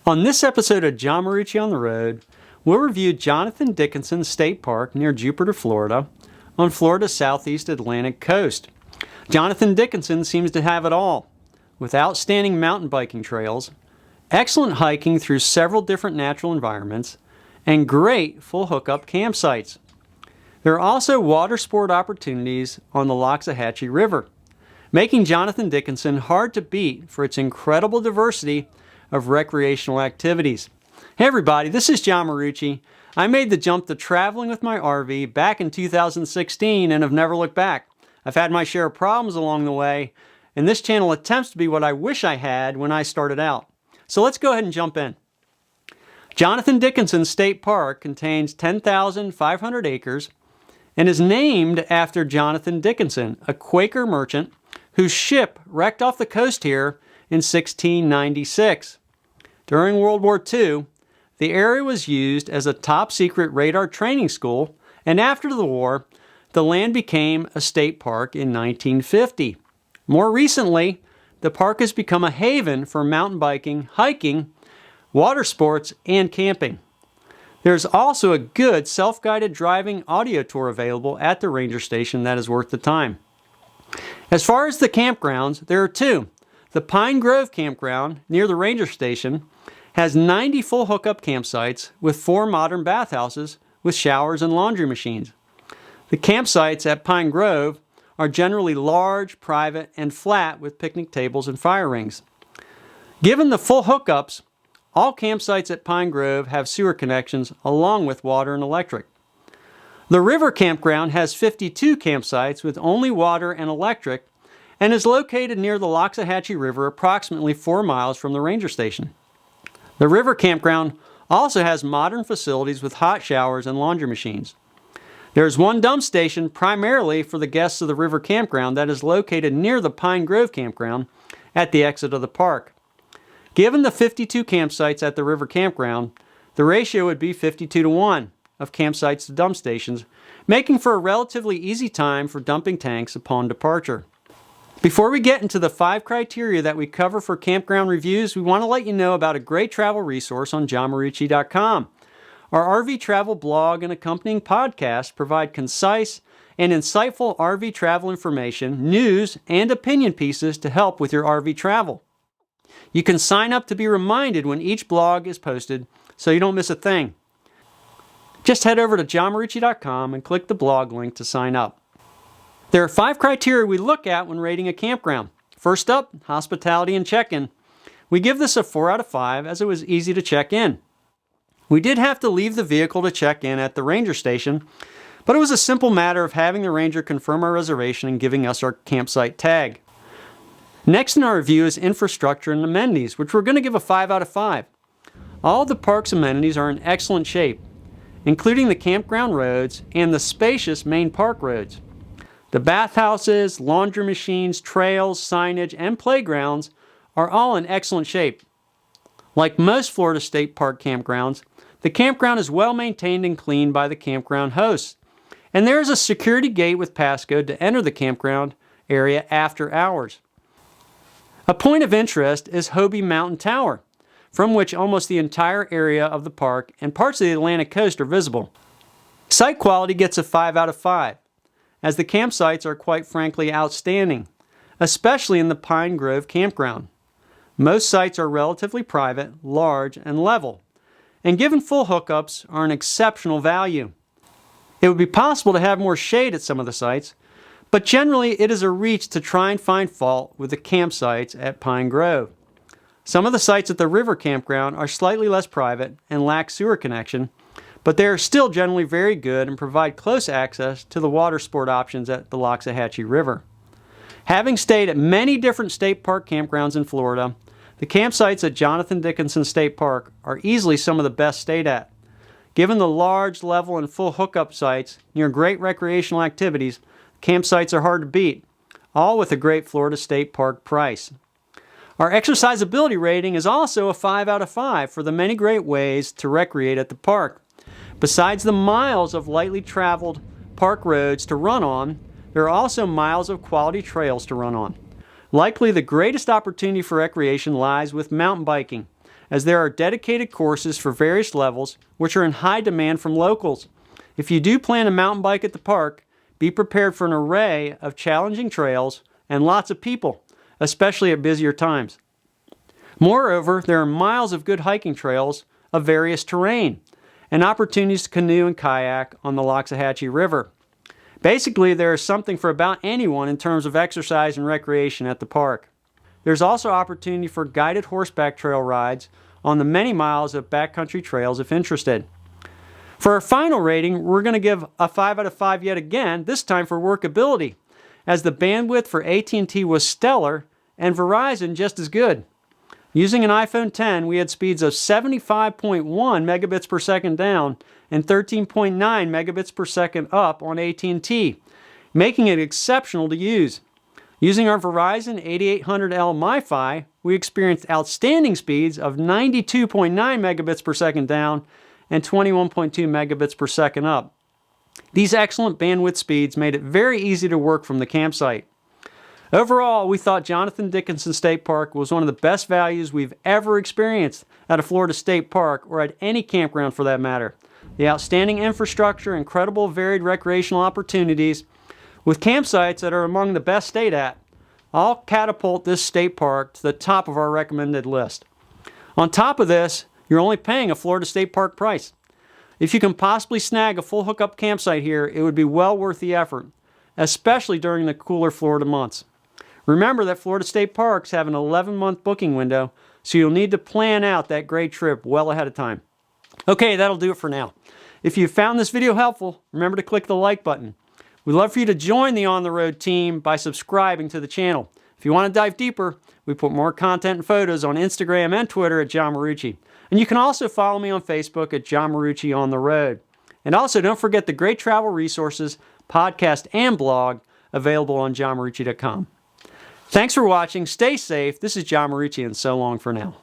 On this episode of John Marucci on the Road, we'll review Jonathan Dickinson State Park near Jupiter, Florida, on Florida's southeast Atlantic coast. Jonathan Dickinson seems to have it all, with outstanding mountain biking trails, excellent hiking through several different natural environments, and great full hookup campsites. There are also water sport opportunities on the Loxahatchee River, making Jonathan Dickinson hard to beat for its incredible diversity of recreational activities. Hey everybody, this is John Marucci. I made the jump to traveling with my RV back in 2016 and have never looked back. I've had my share of problems along the way, and this channel attempts to be what I wish I had when I started out. So let's go ahead and jump in. Jonathan Dickinson State Park contains 10,500 acres and is named after Jonathan Dickinson, a Quaker merchant whose ship wrecked off the coast here in 1696. During World War II, the area was used as a top-secret radar training school, and after the war, the land became a state park in 1950. More recently, the park has become a haven for mountain biking, hiking, water sports, and camping. There's also a good self-guided driving audio tour available at the ranger station that is worth the time. As far as the campgrounds, there are two. The Pine Grove Campground near the ranger station has 90 full hookup campsites with 4 modern bathhouses with showers and laundry machines. The campsites at Pine Grove are generally large, private, and flat with picnic tables and fire rings. Given the full hookups, all campsites at Pine Grove have sewer connections along with water and electric. The River Campground has 52 campsites with only water and electric and is located near the Loxahatchee River approximately 4 miles from the ranger station. The River Campground also has modern facilities with hot showers and laundry machines. There is one dump station primarily for the guests of the River Campground that is located near the Pine Grove Campground at the exit of the park. Given the 52 campsites at the River Campground, the ratio would be 52-1 of campsites to dump stations, making for a relatively easy time for dumping tanks upon departure. Before we get into the 5 criteria that we cover for campground reviews, we want to let you know about a great travel resource on johnmarucci.com. Our RV travel blog and accompanying podcast provide concise and insightful RV travel information, news, and opinion pieces to help with your RV travel. You can sign up to be reminded when each blog is posted so you don't miss a thing. Just head over to johnmarucci.com and click the blog link to sign up. There are 5 criteria we look at when rating a campground. First up, hospitality and check-in. We give this a 4 out of 5 as it was easy to check in. We did have to leave the vehicle to check in at the ranger station, but it was a simple matter of having the ranger confirm our reservation and giving us our campsite tag. Next in our review is infrastructure and amenities, which we're going to give a 5 out of 5. All of the park's amenities are in excellent shape, including the campground roads and the spacious main park roads. The bathhouses, laundry machines, trails, signage, and playgrounds are all in excellent shape. Like most Florida State Park campgrounds, the campground is well maintained and cleaned by the campground hosts, and there is a security gate with passcode to enter the campground area after hours. A point of interest is Hobie Mountain Tower, from which almost the entire area of the park and parts of the Atlantic coast are visible. Site quality gets a 5 out of 5, as the campsites are quite frankly outstanding, especially in the Pine Grove Campground. Most sites are relatively private, large, and level, and given full hookups are an exceptional value. It would be possible to have more shade at some of the sites, but generally it is a reach to try and find fault with the campsites at Pine Grove. Some of the sites at the River Campground are slightly less private and lack sewer connection, but they are still generally very good and provide close access to the water sport options at the Loxahatchee River. Having stayed at many different state park campgrounds in Florida, the campsites at Jonathan Dickinson State Park are easily some of the best stayed at. Given the large, level, and full hookup sites near great recreational activities, campsites are hard to beat, all with a great Florida State Park price. Our exercisability rating is also a 5 out of 5 for the many great ways to recreate at the park. Besides the miles of lightly traveled park roads to run on, there are also miles of quality trails to run on. Likely the greatest opportunity for recreation lies with mountain biking, as there are dedicated courses for various levels which are in high demand from locals. If you do plan to mountain bike at the park, be prepared for an array of challenging trails and lots of people, especially at busier times. Moreover, there are miles of good hiking trails of various terrain and opportunities to canoe and kayak on the Loxahatchee River. Basically, there is something for about anyone in terms of exercise and recreation at the park. There's also opportunity for guided horseback trail rides on the many miles of backcountry trails if interested. For our final rating, we're going to give a 5 out of 5 yet again, this time for workability, as the bandwidth for AT&T was stellar and Verizon just as good. Using an iPhone X, we had speeds of 75.1 megabits per second down and 13.9 megabits per second up on AT&T, making it exceptional to use. Using our Verizon 8800L MiFi, we experienced outstanding speeds of 92.9 megabits per second down and 21.2 megabits per second up. These excellent bandwidth speeds made it very easy to work from the campsite. Overall, we thought Jonathan Dickinson State Park was one of the best values we've ever experienced at a Florida State Park or at any campground for that matter. The outstanding infrastructure, incredible varied recreational opportunities, with campsites that are among the best state at, all catapult this state park to the top of our recommended list. On top of this, you're only paying a Florida State Park price. If you can possibly snag a full hookup campsite here, it would be well worth the effort, especially during the cooler Florida months. Remember that Florida State Parks have an 11-month booking window, so you'll need to plan out that great trip well ahead of time. Okay, that'll do it for now. If you found this video helpful, remember to click the like button. We'd love for you to join the On the Road team by subscribing to the channel. If you want to dive deeper, we put more content and photos on Instagram and Twitter at John Marucci. And you can also follow me on Facebook at John Marucci On the Road. And also don't forget the great travel resources, podcast, and blog available on johnmarucci.com. Thanks for watching. Stay safe. This is John Marucci, and so long for now.